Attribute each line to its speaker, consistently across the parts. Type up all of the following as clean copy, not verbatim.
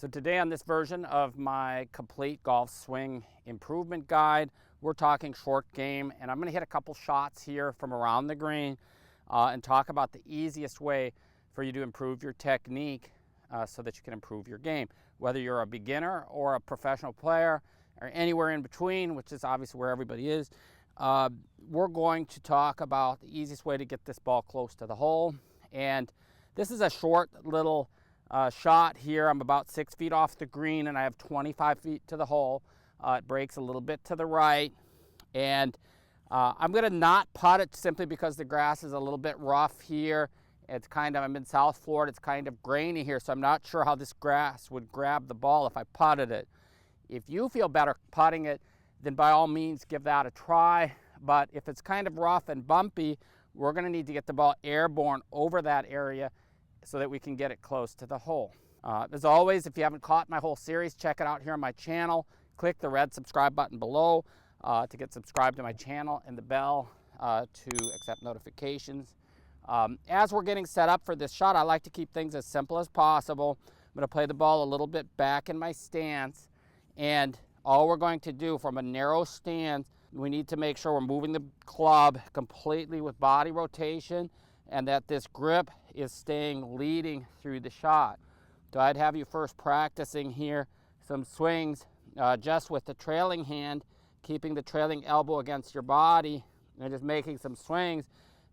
Speaker 1: So today on this version of my complete golf swing improvement guide, we're talking short game, and I'm going to hit a couple shots here from around the green and talk about the easiest way for you to improve your technique so that you can improve your game. Whether you're a beginner or a professional player or anywhere in between, which is obviously where everybody is, we're going to talk about the easiest way to get this ball close to the hole. And this is a short little shot here. I'm about 6 feet off the green and I have 25 feet to the hole. It breaks a little bit to the right, and I'm going to not putt it simply because the grass is a little bit rough here. I'm in South Florida, it's kind of grainy here, so I'm not sure how this grass would grab the ball if I putted it. If you feel better putting it, then by all means give that a try. But if it's kind of rough and bumpy, we're going to need to get the ball airborne over that area so that we can get it close to the hole. As always, if you haven't caught my whole series, check it out here on my channel. Click the red subscribe button below to get subscribed to my channel, and the bell to accept notifications. As we're getting set up for this shot, I like to keep things as simple as possible. I'm going to play the ball a little bit back in my stance, and all we're going to do from a narrow stance, we need to make sure we're moving the club completely with body rotation and that this grip is staying leading through the shot. So I'd have you first practicing here some swings just with the trailing hand, keeping the trailing elbow against your body and just making some swings,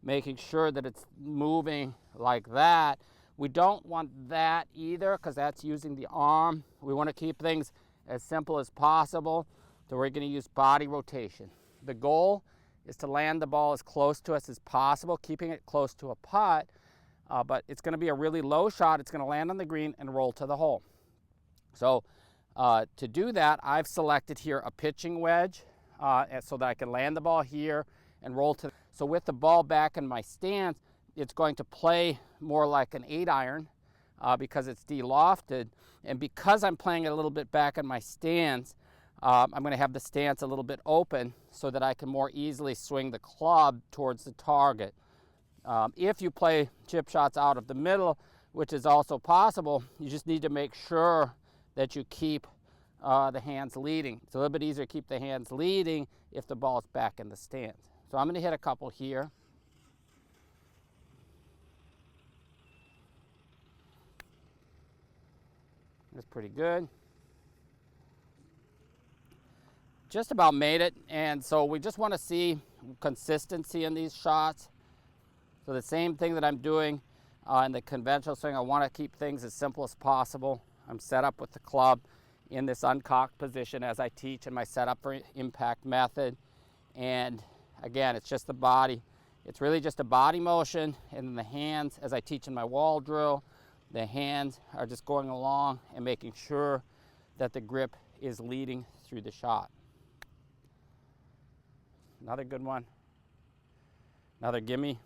Speaker 1: making sure that it's moving like that. We don't want that either because that's using the arm. We want to keep things as simple as possible. So we're going to use body rotation. The goal is to land the ball as close to us as possible, keeping it close to a putt, but it's going to be a really low shot. It's going to land on the green and roll to the hole. So to do that, I've selected here a pitching wedge so that I can land the ball here and roll to. So with the ball back in my stance, it's going to play more like an 8-iron because it's de-lofted, and because I'm playing it a little bit back in my stance, I'm going to have the stance a little bit open so that I can more easily swing the club towards the target. If you play chip shots out of the middle, which is also possible, you just need to make sure that you keep the hands leading. It's a little bit easier to keep the hands leading if the ball's back in the stance. So I'm going to hit a couple here. That's pretty good. Just about made it, and so we just want to see consistency in these shots. So the same thing that I'm doing in the conventional swing, I want to keep things as simple as possible. I'm set up with the club in this uncocked position as I teach in my setup for impact method, and again, it's just the body. It's really just a body motion, and then the hands, as I teach in my wall drill, the hands are just going along and making sure that the grip is leading through the shot. Another good one. Another gimme.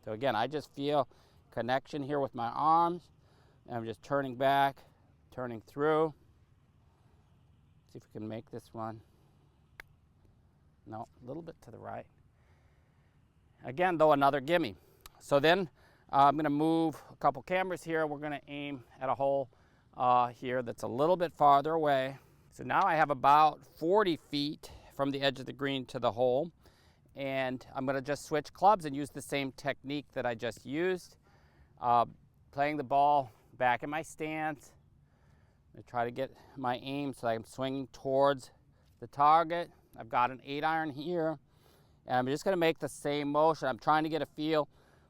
Speaker 1: So again, I just feel connection here with my arms, and I'm just turning back, turning through. See if we can make this one. No, a little bit to the right. Again, though, another gimme. So then I'm going to move a couple cameras here. We're going to aim at a hole here that's a little bit farther away. So now I have about 40 feet from the edge of the green to the hole, and I'm going to just switch clubs and use the same technique that I just used. Playing the ball back in my stance. I'm going to try to get my aim so I'm swinging towards the target. I've got an 8-iron here, and I'm just going to make the same motion. I'm trying to get a feel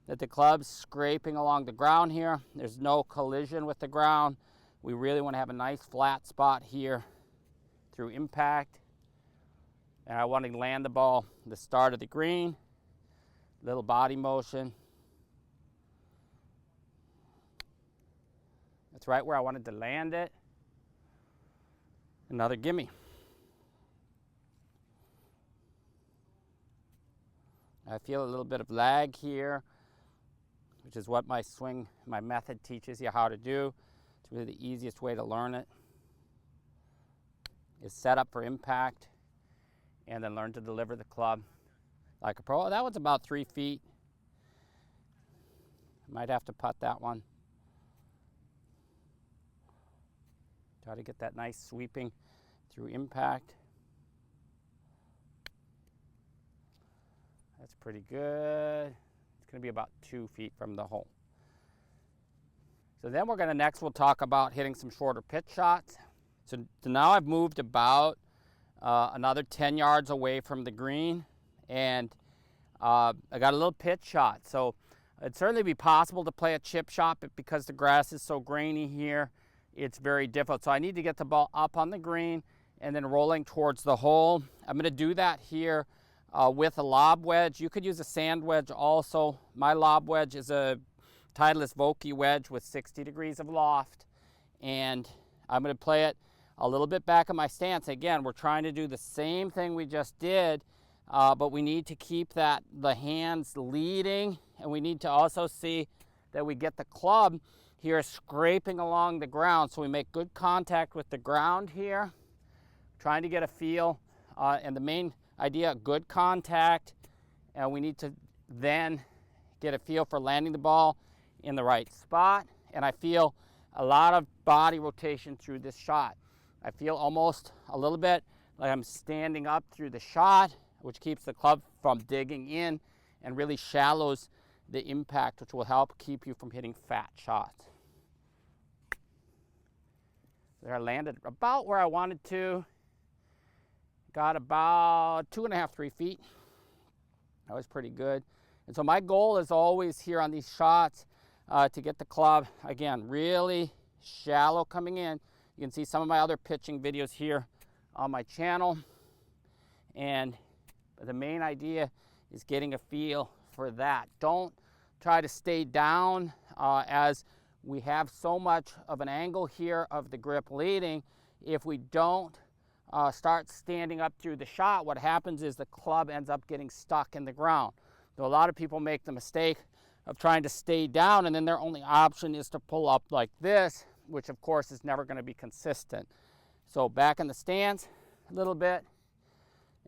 Speaker 1: that the club's scraping along the ground here. There's no collision with the ground. We really want to have a nice flat spot here through impact. And I want to land the ball at the start of the green. Little body motion. That's right where I wanted to land it. Another gimme. I feel a little bit of lag here, which is what my swing, my method teaches you how to do. It's really the easiest way to learn it. Is set up for impact and then learn to deliver the club like a pro. That one's about 3 feet. Might have to putt that one. Try to get that nice sweeping through impact. That's pretty good. It's going to be about 2 feet from the hole. So then we're going to next, we'll talk about hitting some shorter pitch shots. So now I've moved about another 10 yards away from the green, and I got a little pitch shot. So it'd certainly be possible to play a chip shot, but because the grass is so grainy here, it's very difficult. So I need to get the ball up on the green and then rolling towards the hole. I'm going to do that here with a lob wedge. You could use a sand wedge also. My lob wedge is a Titleist Vokey wedge with 60 degrees of loft, and I'm going to play it a little bit back of my stance. Again, we're trying to do the same thing we just did, but we need to keep the hands leading, and we need to also see that we get the club here scraping along the ground, so we make good contact with the ground here, trying to get a feel, and the main idea, good contact, and we need to then get a feel for landing the ball in the right spot. And I feel a lot of body rotation through this shot. I feel almost a little bit like I'm standing up through the shot, which keeps the club from digging in and really shallows the impact, which will help keep you from hitting fat shots. There, I landed about where I wanted to. Got about 2.5, 3 feet. That was pretty good. And so my goal is always here on these shots to get the club, again, really shallow coming in. You can see some of my other pitching videos here on my channel. And the main idea is getting a feel for that. Don't try to stay down as we have so much of an angle here of the grip leading. If we don't start standing up through the shot, what happens is the club ends up getting stuck in the ground. So a lot of people make the mistake of trying to stay down, and then their only option is to pull up like this, which of course is never going to be consistent. So back in the stance a little bit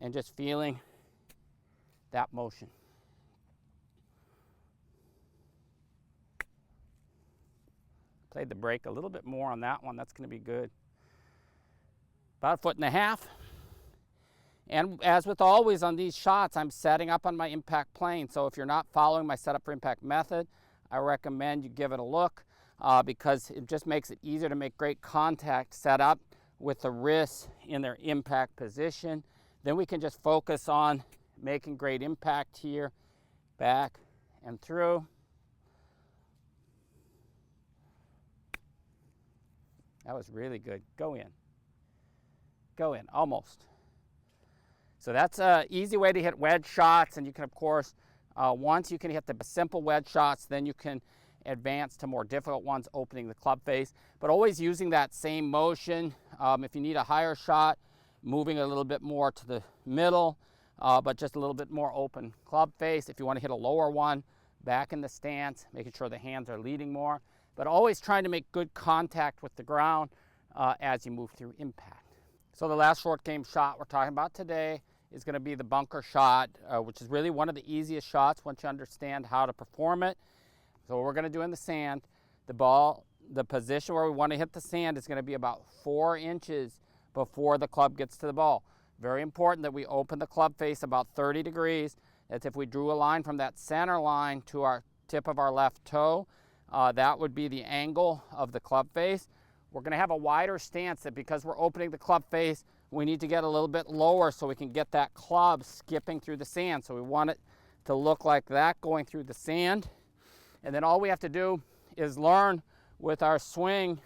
Speaker 1: and just feeling that motion. Played the brake a little bit more on that one. That's going to be good. About 1.5 feet. And as with always on these shots, I'm setting up on my impact plane. So if you're not following my setup for impact method, I recommend you give it a look because it just makes it easier to make great contact set up with the wrists in their impact position. Then we can just focus on making great impact here, back and through. That was really good. Go in. Go in, almost. So that's an easy way to hit wedge shots, and you can, of course, once you can hit the simple wedge shots, then you can advance to more difficult ones, opening the club face, but always using that same motion. If you need a higher shot, moving a little bit more to the middle, but just a little bit more open club face. If you want to hit a lower one, back in the stance, making sure the hands are leading more, but always trying to make good contact with the ground as you move through impact. So the last short game shot we're talking about today is going to be the bunker shot, which is really one of the easiest shots once you understand how to perform it. So what we're going to do in the sand, the position where we want to hit the sand is going to be about 4 inches before the club gets to the ball. Very important that we open the club face about 30 degrees. That's if we drew a line from that center line to our tip of our left toe, that would be the angle of the club face. We're going to have a wider stance that because we're opening the club face, we need to get a little bit lower so we can get that club skipping through the sand. So we want it to look like that going through the sand. And then all we have to do is learn with our swing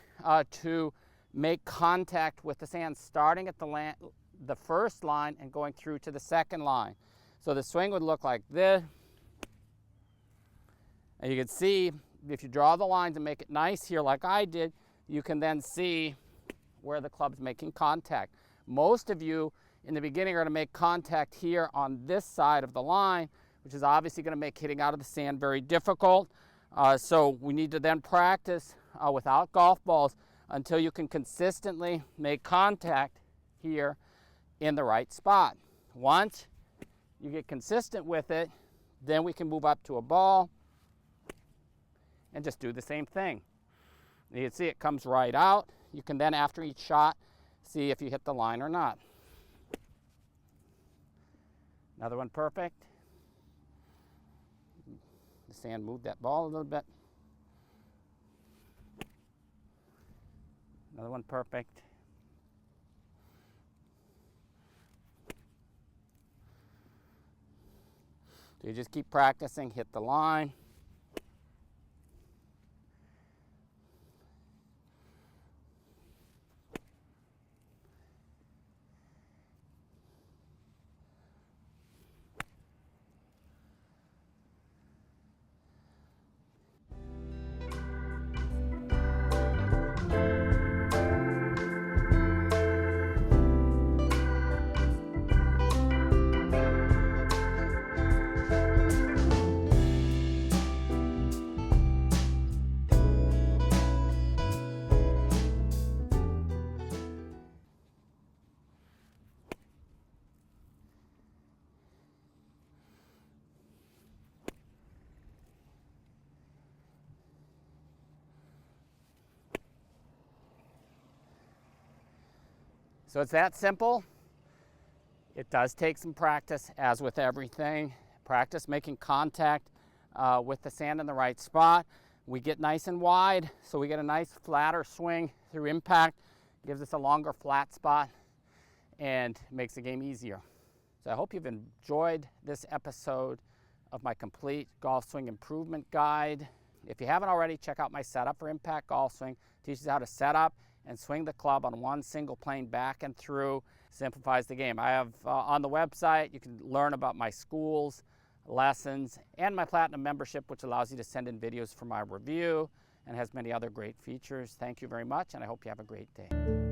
Speaker 1: to make contact with the sand, starting at the first line and going through to the second line. So the swing would look like this. And you can see, if you draw the lines and make it nice here like I did, you can then see where the club's making contact. Most of you in the beginning are going to make contact here on this side of the line, which is obviously going to make hitting out of the sand very difficult. So we need to then practice without golf balls until you can consistently make contact here in the right spot. Once you get consistent with it, then we can move up to a ball and just do the same thing. You can see it comes right out. You can then, after each shot, see if you hit the line or not. Another one perfect. The sand moved that ball a little bit. Another one perfect. So you just keep practicing, hit the line. So it's that simple. It does take some practice, as with everything. Practice making contact with the sand in the right spot. We get nice and wide, so we get a nice flatter swing through impact. Gives us a longer flat spot and makes the game easier. So I hope you've enjoyed this episode of my complete golf swing improvement guide. If you haven't already, check out my setup for impact golf swing. It teaches you how to set up and swing the club on one single plane back and through. Simplifies the game. I have on the website, you can learn about my schools, lessons, and my Platinum membership, which allows you to send in videos for my review and has many other great features. Thank you very much, and I hope you have a great day.